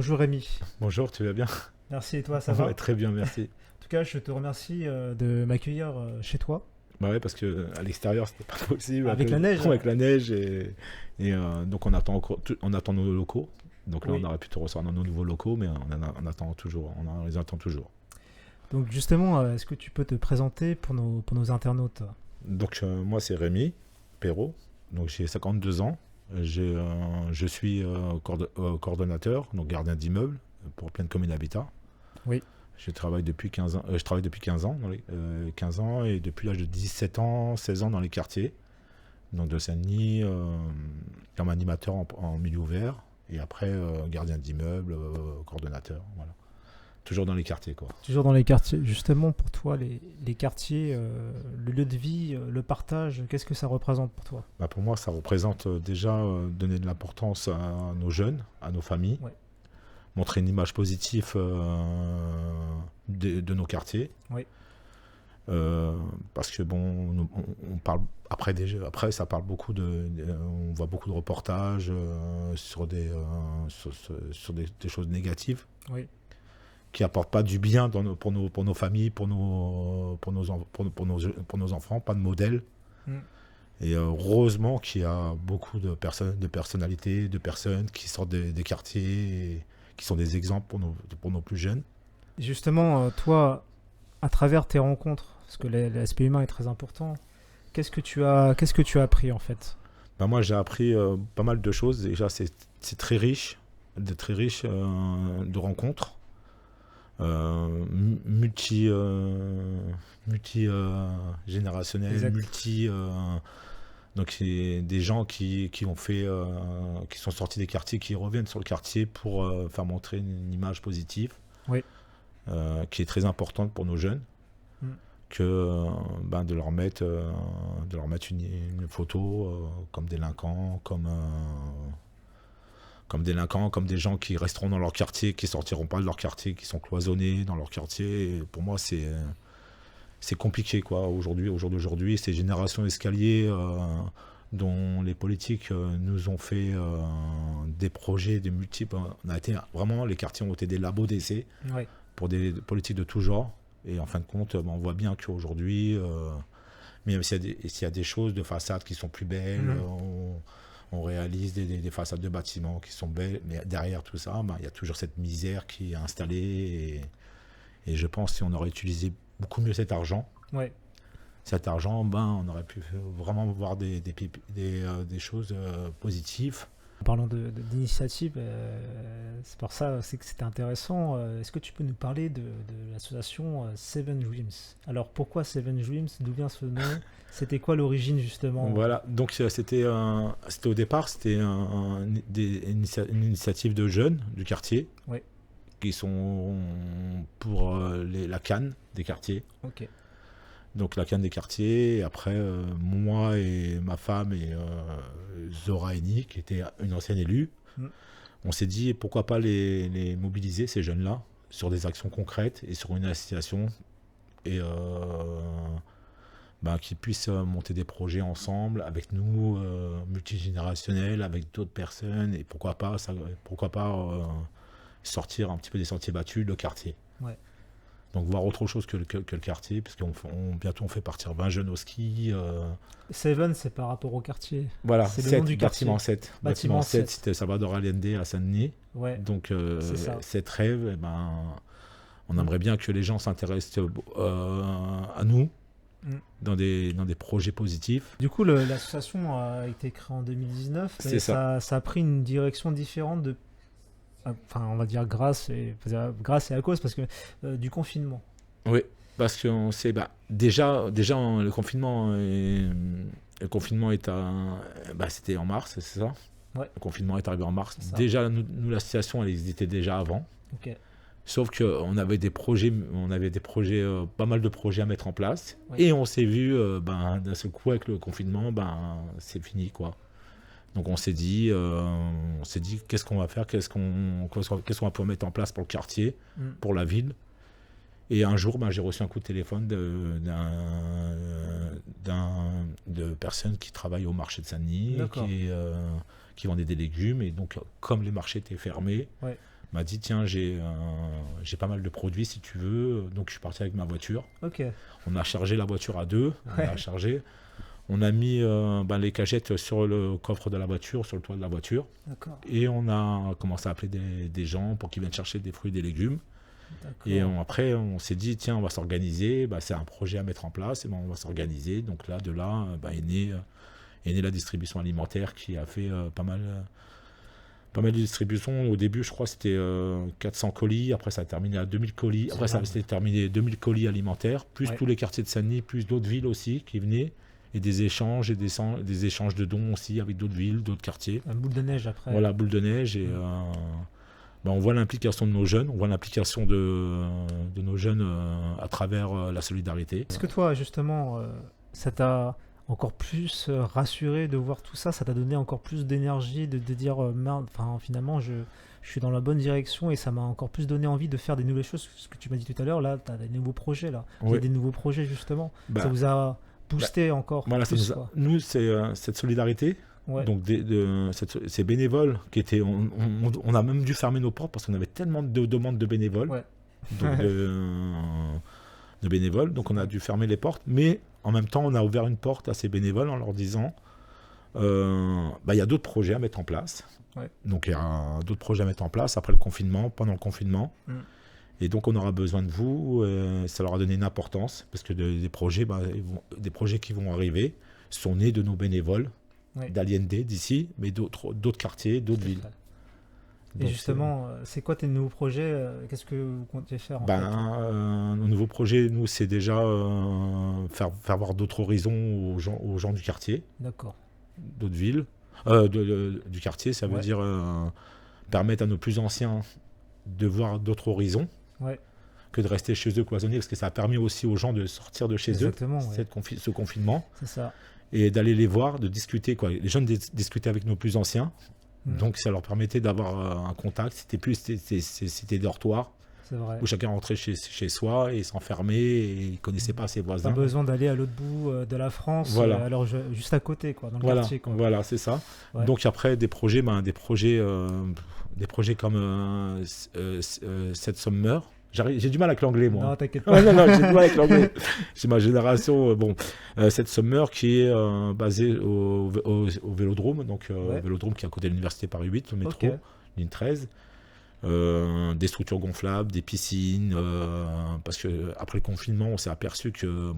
Bonjour Rémi. Bonjour, tu vas bien? Merci et toi, ça va? Ouais, très bien, merci. En tout cas, je te remercie de m'accueillir chez toi. Bah ouais, parce que à l'extérieur, c'était pas possible Avec la neige, hein. avec la neige donc on attend on attend nos locaux. Donc là, Oui. on aurait pu te recevoir dans nos nouveaux locaux, mais on attend toujours, on les attend toujours. Donc justement, est-ce que tu peux te présenter pour nos internautes? Donc moi, c'est Rémi Perrault. Donc j'ai 52 ans. Je suis coordonnateur, donc gardien d'immeuble pour pleine commune Habitat. Oui. Je travaille depuis 15 ans, 15 ans, 15 ans et depuis l'âge de 17 ans, 16 ans dans les quartiers. Donc de Saint-Denis, comme animateur en milieu ouvert et après gardien d'immeuble, coordonnateur. Voilà. Toujours dans les quartiers, quoi. Toujours dans les quartiers. Justement, pour toi, les quartiers, le lieu de vie, le partage, qu'est-ce que ça représente pour toi? Bah pour moi, ça représente déjà donner de l'importance à nos jeunes, à nos familles. Ouais. Montrer une image positive de nos quartiers. Oui. Parce que bon, on parle après ça parle beaucoup on voit beaucoup de reportages sur sur des choses négatives. Oui. Qui apportent pas du bien pour nos familles, pour nos enfants, pas de modèle. Mm. Et heureusement qu'il y a beaucoup de personnalités, de personnes qui sortent des quartiers et qui sont des exemples pour nos plus jeunes. Justement, toi, à travers tes rencontres, parce que l'aspect humain est très important, qu'est-ce que tu as appris en fait? Ben moi, j'ai appris pas mal de choses. Déjà, c'est très riche, de rencontres. Multi générationnel, Exact. donc c'est des gens qui ont fait qui sont sortis des quartiers, qui reviennent sur le quartier pour faire montrer une image positive. Oui. Qui est très importante pour nos jeunes. Que de leur mettre une photo comme délinquants, comme des gens qui resteront dans leur quartier, qui sortiront pas de leur quartier, qui sont cloisonnés dans leur quartier. Et pour moi, c'est compliqué, quoi. Au jour d'aujourd'hui, ces générations escaliers dont les politiques nous ont fait des projets, des multiples. On a été vraiment, les quartiers ont été des labos d'essai pour des politiques de tout genre. Et en fin de compte, on voit bien qu'aujourd'hui, même s'il y a des choses de façade qui sont plus belles, on réalise des façades de bâtiments qui sont belles, mais derrière tout ça, il y a toujours cette misère qui est installée. Et je pense que si on aurait utilisé beaucoup mieux cet argent, on aurait pu vraiment voir des choses positives. En parlant d'initiative, c'est pour ça que c'était intéressant. Est-ce que tu peux nous parler de l'association Seven Dreams? Alors pourquoi Seven Dreams? D'où vient ce nom? C'était quoi l'origine justement? Voilà, donc c'était au départ, c'était une initiative de jeunes du quartier qui sont pour la CAN des quartiers. Ok. Donc la CAN des quartiers, et après moi et ma femme et Zora Eni, qui était une ancienne élue, on s'est dit pourquoi pas les mobiliser, ces jeunes-là, sur des actions concrètes et sur une association, et qu'ils puissent monter des projets ensemble avec nous, multigénérationnels, avec d'autres personnes, et pourquoi pas sortir un petit peu des sentiers battus, le quartier. Ouais. Donc voir autre chose que le quartier, parce bientôt on fait partir 20 jeunes au ski. Seven, c'est par rapport au quartier. Voilà, c'est le nom du quartier. Bâtiment 7, c'était Salvador Allende à Saint-Denis. Ouais. Donc cette rêve, on aimerait bien que les gens s'intéressent à nous dans des projets positifs. Du coup, l'association a été créée en 2019, mais ça a pris une direction différente on va dire grâce et à cause parce que du confinement. Oui, parce qu'on sait déjà le confinement c'était en mars, c'est ça. Ouais. Le confinement est arrivé en mars. Déjà nous l'association elle existait déjà avant. Ok. Sauf qu'on avait des projets, pas mal de projets à mettre en place, et on s'est vu d'un seul coup avec le confinement, c'est fini, quoi. Donc on s'est dit qu'est-ce qu'on va faire, qu'est-ce qu'on va pouvoir mettre en place pour le quartier, pour la ville. Et un jour, j'ai reçu un coup de téléphone de personnes qui travaillent au marché de Saint-Denis, qui vendaient des légumes. Et donc, comme les marchés étaient fermés, m'a dit tiens, j'ai pas mal de produits si tu veux. Donc je suis parti avec ma voiture. Ok. On a chargé la voiture à deux. On Ouais. a chargé. On a mis les cagettes sur le coffre de la voiture, sur le toit de la voiture. D'accord. Et on a commencé à appeler des gens pour qu'ils viennent chercher des fruits et des légumes. D'accord. Et après, on s'est dit, tiens, on va s'organiser. C'est un projet à mettre en place. Et on va s'organiser. Donc là, de là, est née la distribution alimentaire qui a fait pas mal de distributions. Au début, je crois, c'était 400 colis. Après, ça a terminé à 2000 colis. C'est Après, ça énorme. s'est terminé 2000 colis alimentaires, plus Ouais. tous les quartiers de Saint-Denis, plus d'autres villes aussi qui venaient. Et des échanges, et des échanges de dons aussi avec d'autres villes, d'autres quartiers. Un boule de neige après. Voilà, boule de neige. Et on voit l'implication de nos jeunes, on voit l'implication de nos jeunes à travers la solidarité. Est-ce que toi, justement, ça t'a encore plus rassuré de voir tout ça? Ça t'a donné encore plus d'énergie de dire, merde, finalement, je suis dans la bonne direction et ça m'a encore plus donné envie de faire des nouvelles choses. Ce que tu m'as dit tout à l'heure, là, tu as des nouveaux projets, là. Vous Oui. avez des nouveaux projets, justement. Bah, Ça vous a boosté encore Voilà, plus, quoi. nous, c'est cette solidarité. Ouais. Donc ces bénévoles qui étaient, on a même dû fermer nos portes parce qu'on avait tellement de demandes de bénévoles, Ouais. donc de bénévoles, donc on a dû fermer les portes, mais en même temps on a ouvert une porte à ces bénévoles en leur disant il y a d'autres projets à mettre en place. Ouais. Donc il y a d'autres projets à mettre en place après le confinement, pendant le confinement. Et donc on aura besoin de vous. Ça leur a donné une importance parce que des projets qui vont arriver sont nés de nos bénévoles. Ouais. d'Allende d'ici, mais d'autres quartiers, d'autres villes. Et Donc, justement, c'est quoi tes nouveaux projets? Qu'est-ce que vous comptez faire en fait? nos nouveaux projets, nous, c'est déjà faire voir d'autres horizons aux gens du quartier, D'accord. d'autres villes, du quartier. Ça veut Ouais. dire permettre à nos plus anciens de voir d'autres horizons Ouais. que de rester chez eux cloisonnés, parce que ça a permis aussi aux gens de sortir de chez Exactement, eux, ouais. ce confinement, C'est ça. et d'aller les voir, de discuter, quoi. Les jeunes discutaient avec nos plus anciens. Donc ça leur permettait d'avoir un contact. C'était des dortoirs C'est vrai. où chacun rentrait chez soi et s'enfermait et il ne connaissait pas ses Pas voisins. besoin d'aller à l'autre bout de la France, Voilà. alors juste à côté, quoi, dans le Voilà, quartier, quoi. voilà, c'est ça. Ouais. Donc après des projets comme cette Summer. J'ai du mal avec l'anglais, moi. Non, t'inquiète pas. Ouais, non, j'ai du mal avec l'anglais. C'est ma génération. Cette Summer qui est basée au Vélodrome, donc Ouais. Vélodrome qui est à côté de l'université Paris 8, le métro, Ok. ligne 13. Des structures gonflables, des piscines, parce que après le confinement, on s'est aperçu que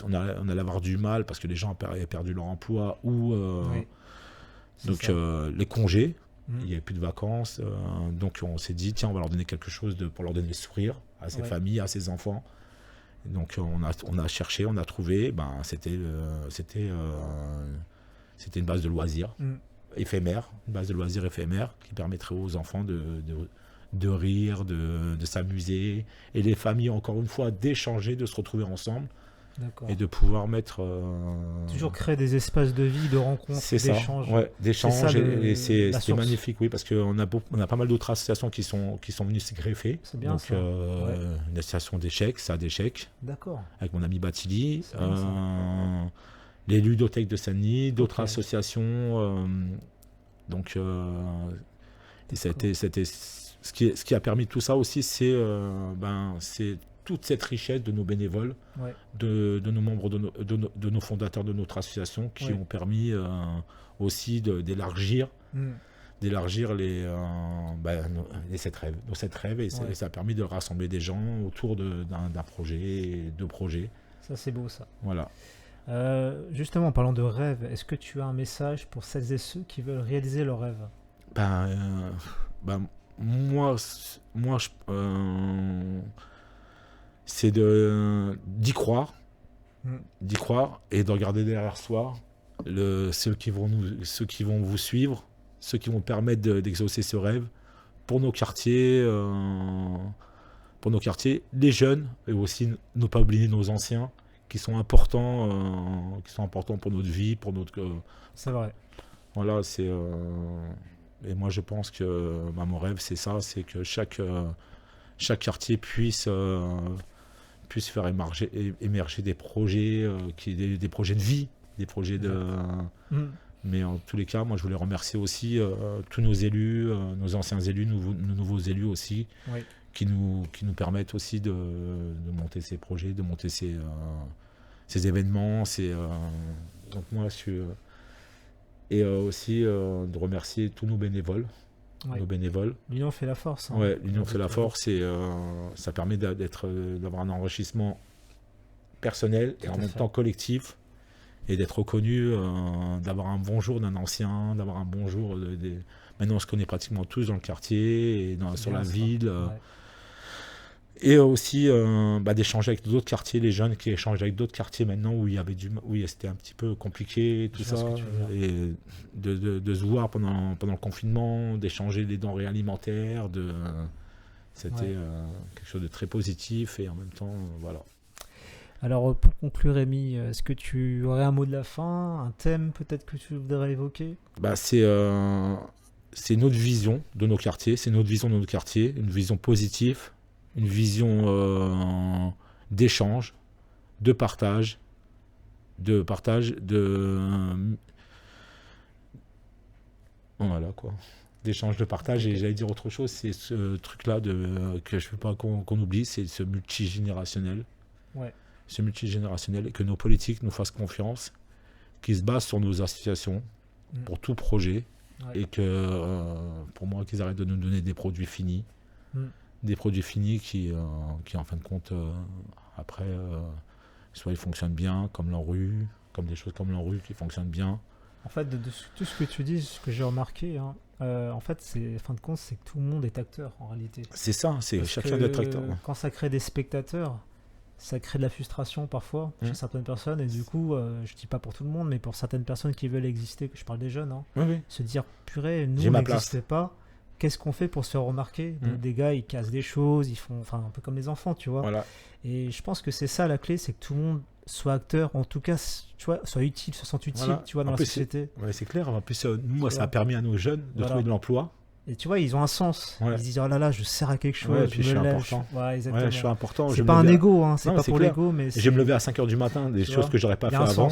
on allait avoir du mal parce que les gens avaient perdu leur emploi ou Oui. C'est donc ça. les congés. Mhm. Il n'y avait plus de vacances, donc on s'est dit tiens, on va leur donner quelque chose pour leur donner le sourire à ces Ouais. familles, à ces enfants. Donc on a cherché, on a trouvé, c'était une base de loisirs Mhm. éphémère, une base de loisirs éphémère qui permettrait aux enfants de rire, de s'amuser, et les familles encore une fois d'échanger, de se retrouver ensemble D'accord. et de pouvoir mettre Toujours créer des espaces de vie, de rencontres, c'est ça, d'échanges. ouais, d'échanges, C'est ça, et la c'était source. magnifique, oui, parce qu'on a pas mal d'autres associations qui sont venues se greffer. C'est bien Donc ça. Ouais. une association d'échecs, ça d'échecs, D'accord. avec mon ami Batili, C'est bien ça. les ludothèques de Saint-Denis, d'autres Ok. associations. Donc et D'accord. c'était ce qui a permis tout ça aussi, c'est toute cette richesse de nos bénévoles, Ouais. de nos membres, de nos fondateurs de notre association, qui Ouais. ont permis aussi d'élargir nos 7 rêves, et Ouais. ça a permis de rassembler des gens autour d'un projet, deux projets. Ça, c'est beau, ça. Voilà. Justement, en parlant de rêve, est-ce que tu as un message pour celles et ceux qui veulent réaliser leurs rêves? Moi, c'est d'y croire, et de regarder derrière soi ceux qui vont vous suivre, ceux qui vont permettre d'exaucer ce rêve pour nos quartiers, les jeunes, et aussi ne pas oublier nos anciens qui sont importants pour notre vie, pour notre. C'est vrai. Voilà, et moi je pense que mon rêve c'est ça, c'est que chaque quartier puisse faire émerger des projets, des projets de vie, des projets Mais en tous les cas, moi, je voulais remercier aussi tous nos élus, nos anciens élus, nos nouveaux élus aussi, Oui. qui nous permettent aussi de monter ces projets, de monter ces événements. Donc moi, je suis... et aussi de remercier tous nos bénévoles. Ouais. Nos bénévoles. L'union fait la force. Hein. Ouais, l'union fait la force et ça permet d'avoir un enrichissement personnel et en même temps collectif et d'être reconnu, d'avoir un bonjour d'un ancien, d'avoir un bonjour Maintenant, on se connaît pratiquement tous dans le quartier et sur la ville. Et aussi d'échanger avec d'autres quartiers, les jeunes qui échangent avec d'autres quartiers maintenant où c'était un petit peu compliqué, tout ça, et de se voir pendant le confinement, d'échanger des denrées alimentaires, c'était quelque chose de très positif et en même temps, voilà. Alors pour conclure, Rémi, est-ce que tu aurais un mot de la fin, un thème peut-être que tu voudrais évoquer ? C'est notre vision de nos quartiers, une vision positive. Une vision d'échange, de partage, voilà quoi, d'échange, de partage. Et j'allais dire autre chose, c'est ce truc-là que je ne veux pas qu'on oublie, c'est ce multigénérationnel. Ouais. Ce multigénérationnel, et que nos politiques nous fassent confiance, qui se basent sur nos associations pour tout projet, et que pour moi, qu'ils arrêtent de nous donner des produits finis. Des produits finis qui en fin de compte, après, soit ils fonctionnent bien, comme l'ANRU, comme des choses comme l'ANRU qui fonctionnent bien. En fait, de tout ce que tu dis, ce que j'ai remarqué, hein, en fait, en fin de compte, c'est que tout le monde est acteur, en réalité. C'est ça, c'est chacun d'être acteur. Quand ça crée des spectateurs, ça crée de la frustration parfois chez certaines personnes, et du coup, je dis pas pour tout le monde, mais pour certaines personnes qui veulent exister, je parle des jeunes, hein, se dire, purée, nous, on n'existe pas. Qu'est-ce qu'on fait pour se faire remarquer ? Donc, des gars, ils cassent des choses, ils font un peu comme les enfants, tu vois. Voilà. Et je pense que c'est ça la clé, c'est que tout le monde soit acteur, en tout cas, tu vois, soit utile, se sente utile, tu vois, dans la société. C'est clair. En plus, nous, ça a permis à nos jeunes de trouver de l'emploi. Et tu vois, ils ont un sens. Ils se disent, oh là là, je sers à quelque chose, je suis important. Exactement. Je suis important. C'est pas un ego, hein, c'est pas pour l'ego, mais je vais me lever à 5h du matin, des choses que j'aurais pas fait avant.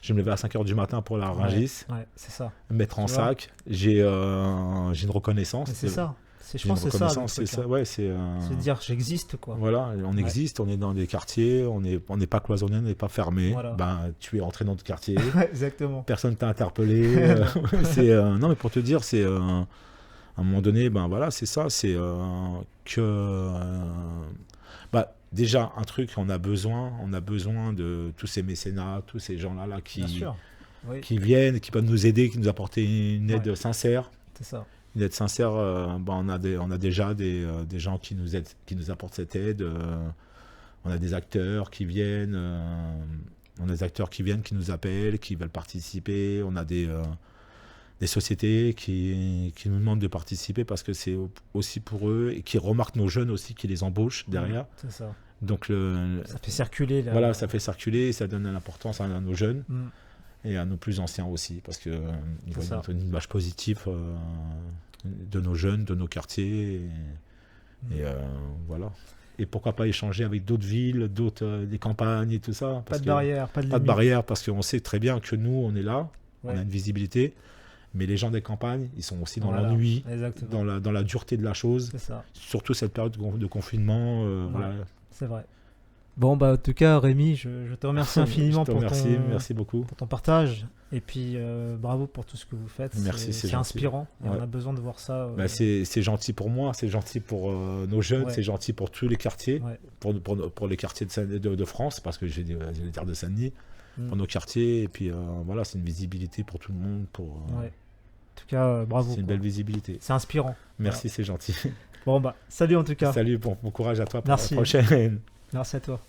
Je vais me lever à 5h du matin pour la Rungis, c'est ça. Me mettre en sac. J'ai une reconnaissance. C'est ça. Je pense que c'est ça. C'est ça. C'est dire, j'existe, quoi. Voilà, on existe, on est dans des quartiers, on n'est pas cloisonné, on n'est pas fermé. Voilà. Tu es entré dans notre quartier. Exactement. Personne t'a interpellé. Non, mais pour te dire, c'est à un moment donné, c'est ça, c'est que déjà un truc, on a besoin de tous ces mécénats, tous ces gens-là qui viennent, qui peuvent nous aider, qui nous apportent une aide sincère. C'est ça. Une aide sincère, on a déjà des gens qui nous aident, qui nous apportent cette aide. On a des acteurs qui viennent, qui nous appellent, qui veulent participer. On a des sociétés qui nous demandent de participer parce que c'est aussi pour eux et qui remarquent nos jeunes aussi, qui les embauchent derrière. C'est ça. Donc ça fait circuler. Voilà, ça fait circuler, ça donne de l'importance à nos jeunes et à nos plus anciens aussi parce qu'ils voient une image positive de nos jeunes, de nos quartiers. Et voilà. Et pourquoi pas échanger avec d'autres villes, des campagnes et tout ça. Pas de barrière, pas de limite. Pas de barrière parce qu'on sait très bien que nous, on est là, on a une visibilité. Mais les gens des campagnes, ils sont aussi dans l'ennui, dans la dureté de la chose. C'est ça. Surtout cette période de confinement. C'est vrai. Bon, en tout cas, Rémi, je te remercie infiniment merci beaucoup. Pour ton partage. Et puis, bravo pour tout ce que vous faites. Merci, c'est inspirant. Et on a besoin de voir ça. C'est gentil pour moi, c'est gentil pour nos jeunes, c'est gentil pour tous les quartiers, pour les quartiers de France, parce que j'ai des terres de Saint-Denis, pour nos quartiers. Et puis, c'est une visibilité pour tout le monde. En tout cas, bravo. C'est une belle visibilité. C'est inspirant. Merci, c'est gentil. Bon, salut en tout cas. Salut, bon courage à toi pour la prochaine. Merci à toi.